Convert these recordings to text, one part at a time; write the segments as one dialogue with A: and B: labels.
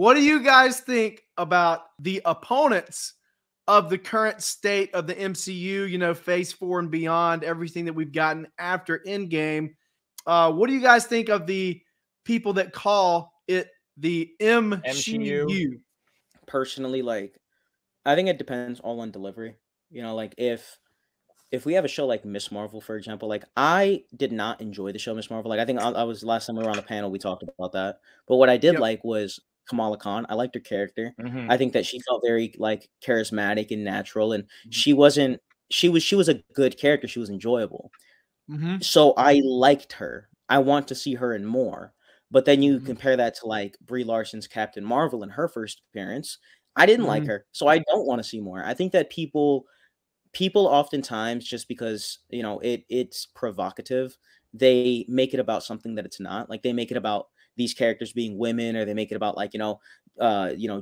A: What do you guys think about the opponents of the current state of the MCU, you know, phase 4 and beyond, everything that we've gotten after Endgame? What do you guys think of the people that call it the MCU?
B: Personally, like, I think it depends all on delivery. You know, like if we have a show like Miss Marvel, for example, like I did not enjoy the show Miss Marvel. Like I think I was last time we were on the panel, we talked about that. But what I did
A: Yep.
B: like was Kamala Khan. I liked her character.
C: Mhm.
B: I think that she felt very like charismatic and natural, and
A: Mhm.
B: she was a good character. She was enjoyable.
A: Mhm.
B: So I liked her. I want to see her in more. But then you
A: Mhm.
B: compare that to like Brie Larson's Captain Marvel in her first appearance. I didn't like
A: Mhm.
B: her, so I don't want to see more. I think that people oftentimes, just because you know it's provocative, they make it about something that it's not. Like they make it about these characters being women, or they make it about like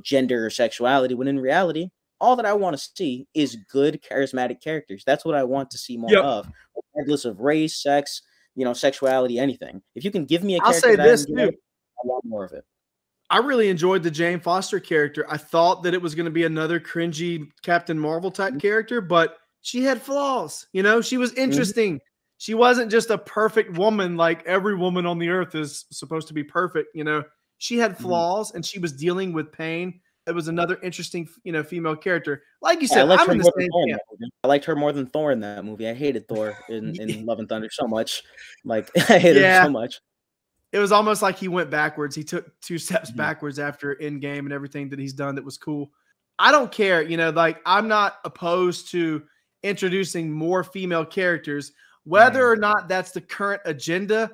B: gender or sexuality, when in reality all that I want to see is good charismatic characters. That's what I want to see more
A: Yep.
B: of, regardless of race, sex, sexuality, anything. If you can give me a
A: I'll
B: character
A: say
B: that I
A: this
B: enjoy,
A: too.
B: I want more of it.
A: I really enjoyed the Jane Foster character. I thought that it was going to be another cringy Captain Marvel type character, but she had flaws. You know, she was
B: Mhm.
A: interesting. She wasn't just a perfect woman like every woman on the earth is supposed to be perfect. You know, she had
B: Mhm.
A: flaws and she was dealing with pain. It was another interesting, female character. Like you
B: Yeah, I
A: said,
B: liked
A: I'm
B: her
A: in the
B: more than
A: same
B: Thor in
A: camp.
B: that movie. I liked her more than Thor in that movie. I hated Thor in Love and Thunder so much. Like I hated him
A: Yeah,
B: so much.
A: it was almost like he went backwards. He took 2 steps
B: Mhm.
A: backwards after Endgame and everything that he's done that was cool. I don't care, like I'm not opposed to introducing more female characters, whether
C: Mhm.
A: or not that's the current agenda.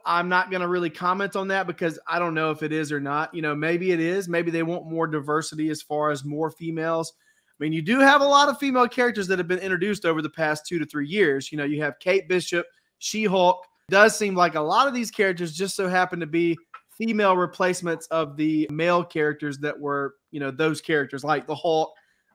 A: I'm not going to really comment on that because I don't know if it is or not. Maybe it is. Maybe they want more diversity as far as more females. I mean, you do have a lot of female characters that have been introduced over the past 2 to 3 years. You have Kate Bishop, She-Hulk. Does seem like a lot of these characters just so happen to be female replacements of the male characters that were, those characters like the Hulk,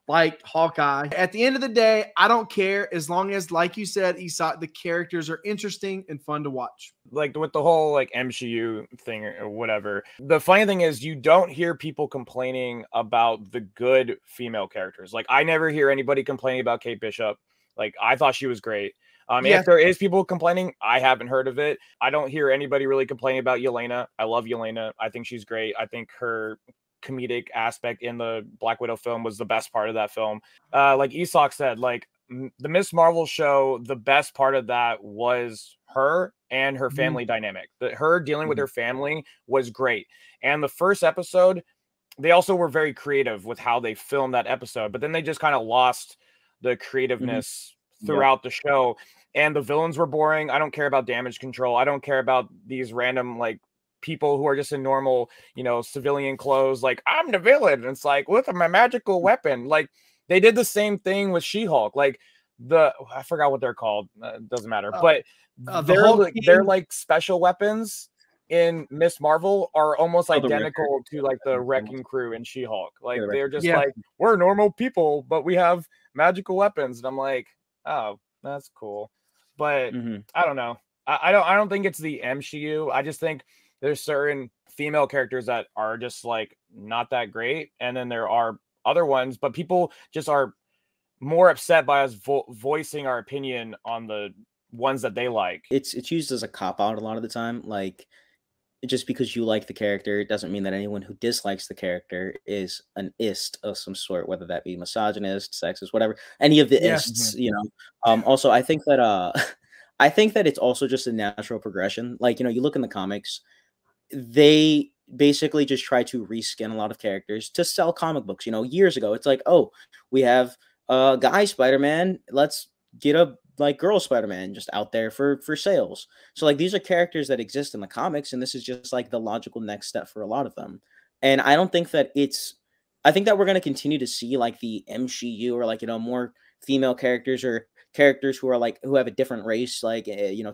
A: like Hawkeye. At the end of the day, I don't care as long as, like you said, Isak, the characters are interesting and fun to watch.
C: Like with the whole like MCU thing or whatever. The funny thing is you don't hear people complaining about the good female characters. Like I never hear anybody complaining about Kate Bishop. Like I thought she was great.
A: Yes.
C: If there is people complaining, I haven't heard of it. I don't hear anybody really complaining about Yelena. I love Yelena. I think she's great. I think her comedic aspect in the Black Widow film was the best part of that film. Like Isak said, like the Miss Marvel show, the best part of that was her and her family dynamic. Her dealing with her family was great. And the first episode, they also were very creative with how they filmed that episode, but then they just kind of lost the creativeness throughout the show. And the villains were boring. I don't care about damage control. I don't care about these random like people who are just in normal, civilian clothes. Like I'm the villain. And it's like with my magical weapon. Like they did the same thing with She-Hulk. Like I forgot what they're called. Doesn't matter. But they're like special weapons in Miss Marvel are almost identical to like the Wrecking Crew in She-Hulk. Like they're just like, we're normal people, but we have magical weapons. And I'm like, oh, that's cool. But I don't know. I don't think it's the MCU. I just think there's certain female characters that are just like not that great. And then there are other ones, but people just are more upset by us voicing our opinion on the ones that they like.
B: It's used as a cop out a lot of the time. Like just because you like the character, it doesn't mean that anyone who dislikes the character is an ist of some sort, whether that be misogynist, sexist, whatever, any of the ists, Also, I think that I think that it's also just a natural progression. Like, you look in the comics, they basically just try to reskin a lot of characters to sell comic books. Years ago, it's like, oh, we have a guy Spider-Man, let's get a like girl Spider-Man just out there for sales. So like these are characters that exist in the comics, and this is just like the logical next step for a lot of them. And I don't think that I think that we're going to continue to see like the MCU or like more female characters or characters who are like who have a different race like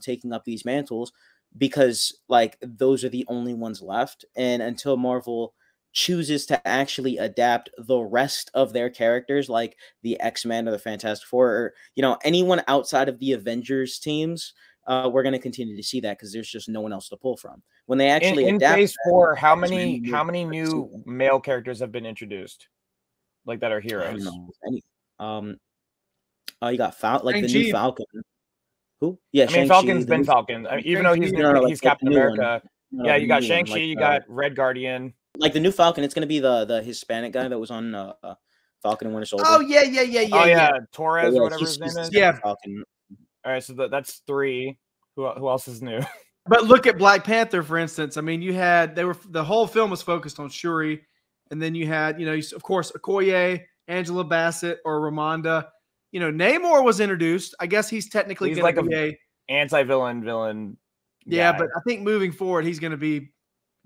B: taking up these mantles, because like those are the only ones left. And until Marvel chooses to actually adapt the rest of their characters, like the X-Men or the Fantastic Four, or anyone outside of the Avengers teams, we're going to continue to see that because there's just no one else to pull from. When they actually
C: in
B: adapt
C: Phase 4, how
B: there's
C: many
B: many
C: new male characters have been introduced, like that are
B: I don't
C: heroes?
B: know any. You got the new
A: Shang-Chi.
B: Falcon. Who? Yeah,
C: I mean,
B: Shang-Chi.
C: Falcon's
B: The
C: been
B: new
C: Falcon. I mean, even though he's
A: Shang-Chi.
C: new,
B: no,
C: he's
B: like the
C: Captain
B: new one.
C: America.
B: No,
C: Yeah,
B: the
C: you got
B: new one,
C: Shang-Chi,
B: like
C: you got Red Guardian.
B: like the new Falcon. It's gonna be the Hispanic guy that was on Falcon and Winter Soldier.
A: Oh yeah.
C: Oh yeah, Torres
B: Yeah,
C: or whatever
B: he's
C: his name
B: the
C: is.
B: second
A: Yeah.
B: Falcon.
C: All right, so that's 3. Who else is new?
A: But look at Black Panther, for instance. I mean, the whole film was focused on Shuri, and then you had, of course, Okoye, Angela Bassett, or Ramonda. Namor was introduced. I guess he's technically going to be a
C: Anti-villain.
A: Yeah,
C: guy.
A: but I think moving forward, he's going to be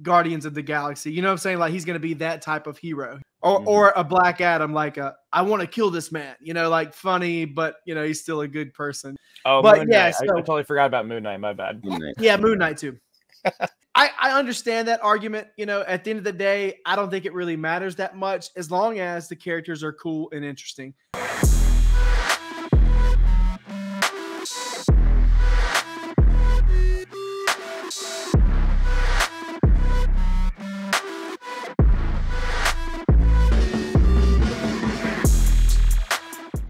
A: Guardians of the Galaxy. You know what I'm saying? Like he's going to be that type of hero, or a Black Adam, like I want to kill this man. Like funny, but he's still a good person.
C: Oh,
A: but
C: Moon
A: yeah,
C: Knight. I totally forgot about Moon Knight. My bad.
A: Yeah, Moon Knight too. I understand that argument. At the end of the day, I don't think it really matters that much as long as the characters are cool and interesting.